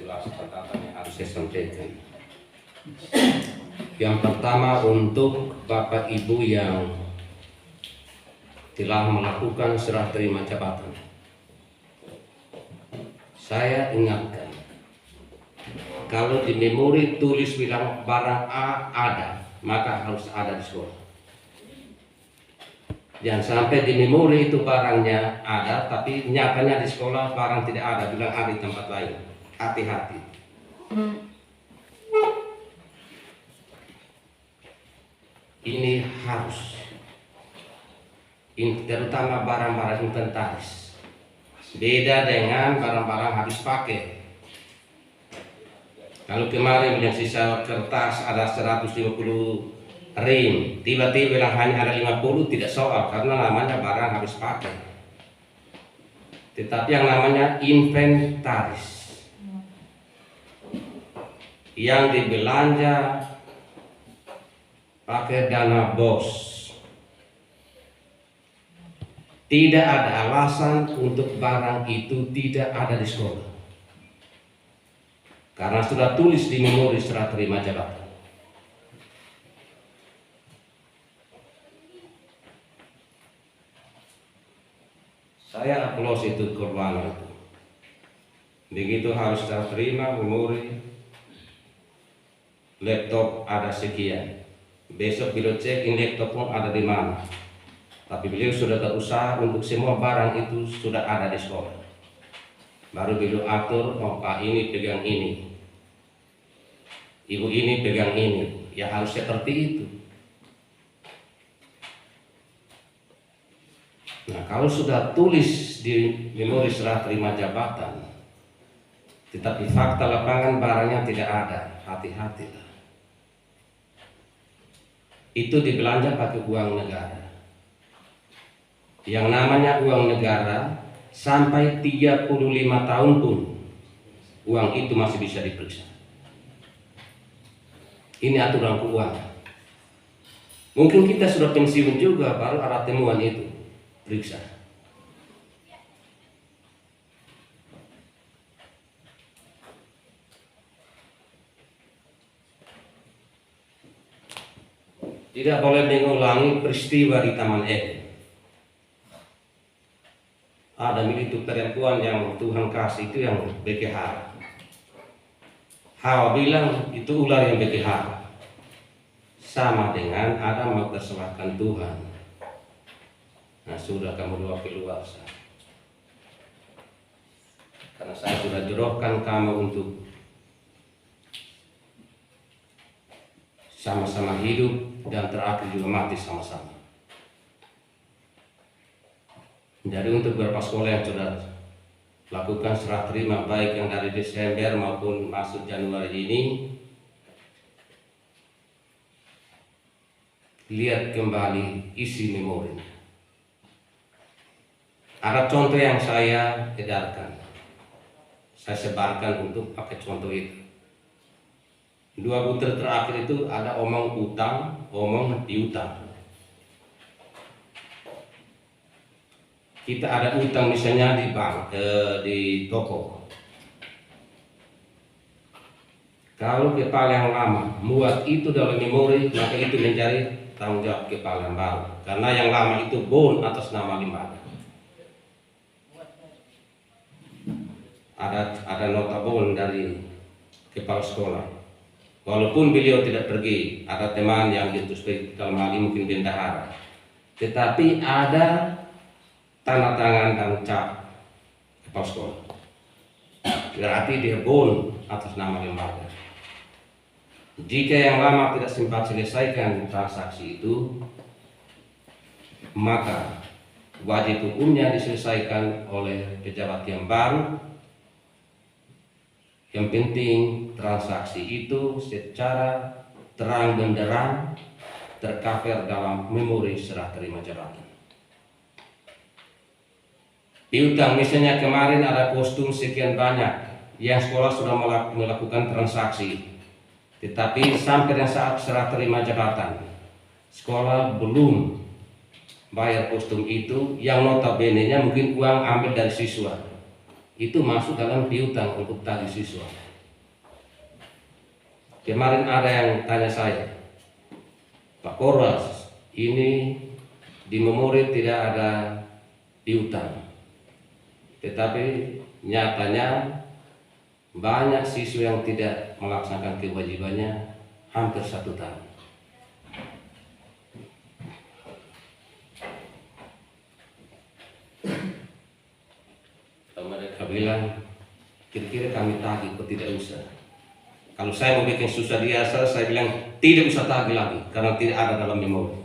11 catatan yang harus saya sampaikan. Yang pertama, untuk Bapak Ibu yang telah melakukan serah terima jabatan, saya ingatkan, kalau di memori tulis bilang barang A ada, maka harus ada di sekolah. Jangan sampai di memori itu barangnya ada, tapi nyatanya di sekolah barang tidak ada, bilang ada di tempat lain. Hati-hati. Ini harus, terutama barang-barang inventaris. Beda dengan barang-barang habis pakai. Kalau kemarin yang sisa kertas ada 150 ring, tiba-tiba bilang hanya ada 50, tidak soal, karena namanya barang habis pakai. Tetapi yang namanya inventaris, yang dibelanja pakai dana BOS, tidak ada alasan untuk barang itu tidak ada di sekolah, karena sudah tulis di memori serah terima jabatan. Saya aplaus itu korban itu. Begitu harus serah terima memori, laptop ada sekian. Besok beliau cek ini laptop pun ada di mana. Tapi beliau sudah berusaha untuk semua barang itu sudah ada di sekolah. Baru beliau atur, oh Pak ini pegang ini, Ibu ini pegang ini. Ya harus seperti itu. Nah, kalau sudah tulis di memori serah terima jabatan, tetapi fakta lapangan barangnya tidak ada, hati-hatilah. Itu dibelanja pakai uang negara. Yang namanya uang negara sampai 35 tahun pun uang itu masih bisa diperiksa. Ini aturan keuangan. Mungkin kita sudah pensiun juga baru ada temuan itu. Periksa. Tidak boleh mengulangi peristiwa di Taman Eden. Ada itu perempuan yang Tuhan kasih itu yang berkehara. Hawa bilang itu ular yang berkehara. Sama dengan Adam mau persoalkan Tuhan. Nah, sudah kamu dua keluar, karena saya sudah jodohkan kamu untuk sama-sama hidup dan terakhir juga mati sama-sama. Jadi untuk beberapa sekolah yang sudah lakukan serah terima baik yang dari Desember maupun masuk Januari ini, lihat kembali isi memorinya. Ada contoh yang saya edarkan, saya sebarkan untuk pakai contoh itu. 2 butir terakhir itu ada omong utang, omong piutang. Kita ada utang misalnya di bank, di toko. Kalau kepala yang lama muat itu dalam memori, maka itu mencari tanggung jawab kepala yang baru. Karena yang lama itu bon atas nama lembaga. Ada nota bon dari kepala sekolah. Walaupun beliau tidak pergi, ada teman yang diutus dalam hal ini mungkin bendahara, tetapi ada tanda tangan dan cap kepala sekolah. Berarti dia bon atas nama lembaga. Jika yang lama tidak sempat selesaikan transaksi itu, maka wajib hukumnya diselesaikan oleh pejabat yang baru. Yang penting transaksi itu secara terang benderang tercover dalam memori serah terima jabatan. Piutang misalnya kemarin ada kostum sekian banyak yang sekolah sudah melakukan transaksi, tetapi sampai dengan saat serah terima jabatan sekolah belum bayar kostum itu, yang notabene-nya mungkin uang ambil dari siswa. itu masuk dalam piutang untuk tagih siswa. Kemarin ada yang tanya saya, Pak Koras, ini di memori tidak ada piutang, tetapi nyatanya banyak siswa yang tidak melaksanakan kewajibannya hampir 1 tahun. Kalau mereka bilang, kira-kira kami tagih kok tidak usah. Kalau saya mau bikin susah dia, saya bilang tidak usah tagih lagi karena tidak ada dalam memori.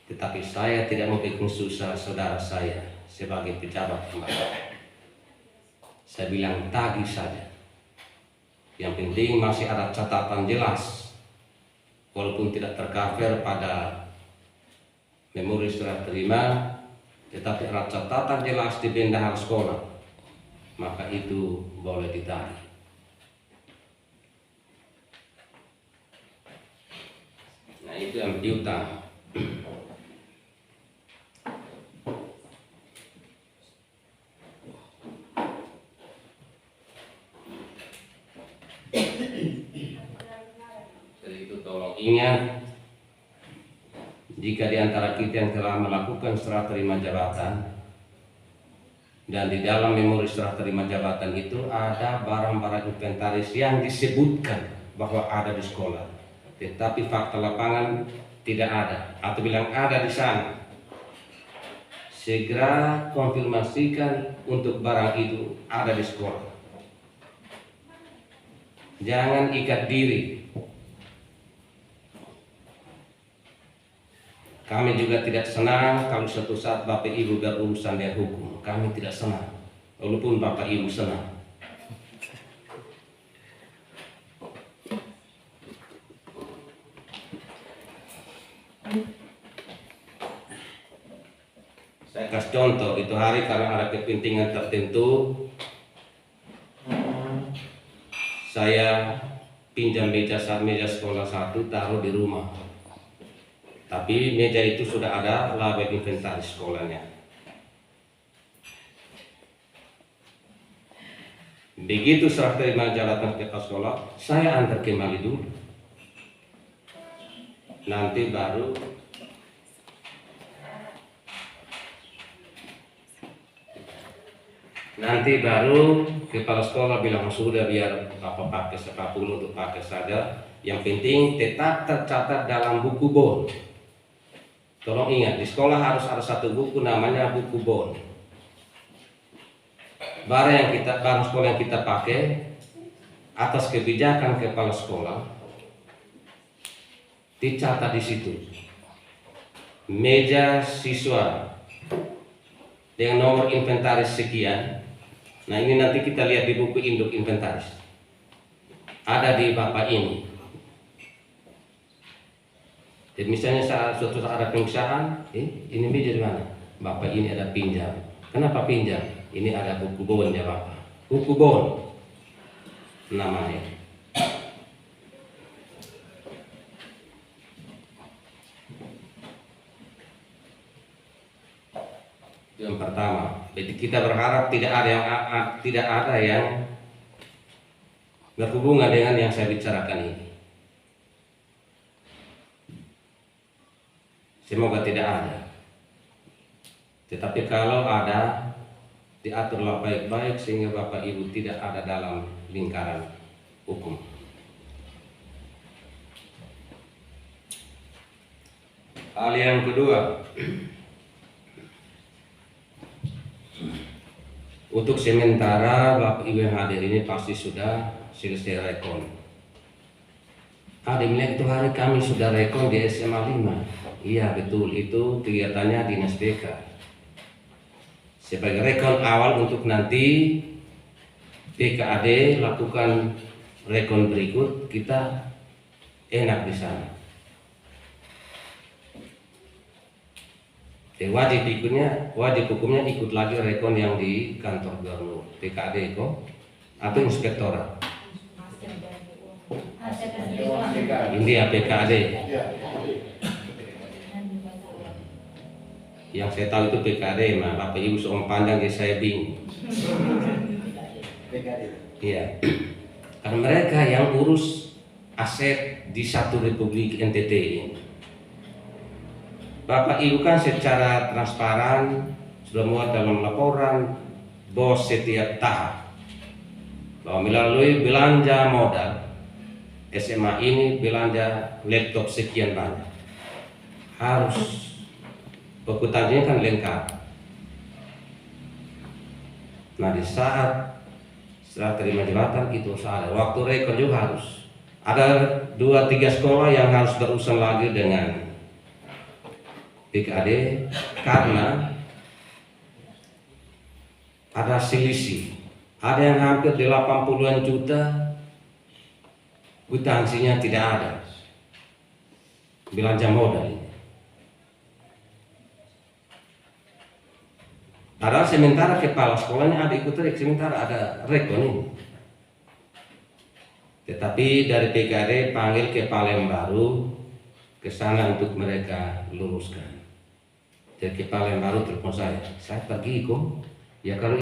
Tetapi saya tidak mau bikin susah saudara saya sebagai pejabat kembali. Saya bilang tagih saja. Yang penting masih ada catatan jelas, walaupun tidak tercover pada memori serah terima, tetapi ada catatan jelas di bendahara sekolah, maka itu boleh ditagih. Nah, itu yang piutang. Jadi itu tolong ingat, jika di antara kita yang telah melakukan serah terima jabatan dan di dalam memori serah terima jabatan itu ada barang-barang inventaris yang disebutkan bahwa ada di sekolah, tetapi fakta lapangan tidak ada atau bilang ada di sana, segera konfirmasikan untuk barang itu ada di sekolah. Jangan ikat diri. Kami juga tidak senang kalau suatu saat Bapak Ibu berurusan dengan hukum. Kami tidak senang, walaupun Bapak Ibu senang. Saya kasih contoh, itu hari karena ada kepentingan tertentu, saya pinjam meja sekolah 1 taruh di rumah. Tapi meja itu sudah ada label inventaris sekolahnya. Begitu serah terima jabatan kepala sekolah, saya antar kembali dulu. Nanti baru kepala sekolah bilang sudah, biar apa pakai sepapun untuk pakai saja. Yang penting tetap tercatat dalam buku bon. Tolong ingat, di sekolah harus ada satu buku namanya buku bon. Barang sekolah yang kita pakai atas kebijakan kepala sekolah dicatat di situ. Meja siswa dengan nomor inventaris sekian. Nah, ini nanti kita lihat di buku induk inventaris. Ada di Bapak ini. Jadi misalnya suatu saat ada pemisahan, ini meja di mana? Bapak ini ada pinjam. Kenapa pinjam? Ini ada buku bon ya Bapak. Buku bon namanya. Yang pertama, jadi kita berharap tidak ada yang berhubungan dengan yang saya bicarakan ini. Semoga tidak ada. Tetapi kalau ada, diaturlah baik-baik sehingga Bapak Ibu tidak ada dalam lingkaran hukum. Hal yang kedua, untuk sementara Bapak Ibu yang hadir ini pasti sudah selesai rekon. Adik itu hari kami sudah rekon di SMA 5. Iya betul, itu kegiatannya Dinas BK. Sebagai rekon awal untuk nanti BKAD lakukan rekon berikut, kita enak di sana. Wajib hukumnya ikut lagi rekon yang di kantor gubernur, BKAD kok atau inspektorat. Ini ya BKAD. Yang saya tahu itu BKAD, Bapak Ibu soal pandang ya saya bingung. Iya. Karena mereka yang urus aset di satu Republik NTT ini. Bapak Ibu kan secara transparan sudah muat dalam laporan BOS setiap tahap bahwa melalui belanja modal SMA ini belanja laptop sekian banyak. Harus buku tajunya kan lengkap. Nah di saat setelah terima jabatan itu ada waktu rekor juga harus ada 2-3 sekolah yang harus berurusan lagi dengan PKD karena ada selisih. Ada yang hampir 80-an juta kwitansinya tidak ada belanja modal ini. Padahal sementara kepala sekolahnya ada ikut rek, sementara ada rekon ini. Tetapi dari PKD panggil kepala yang baru ke sana untuk mereka luruskan. Jadi kepala yang baru telepon saya pergi kok. Ya kalau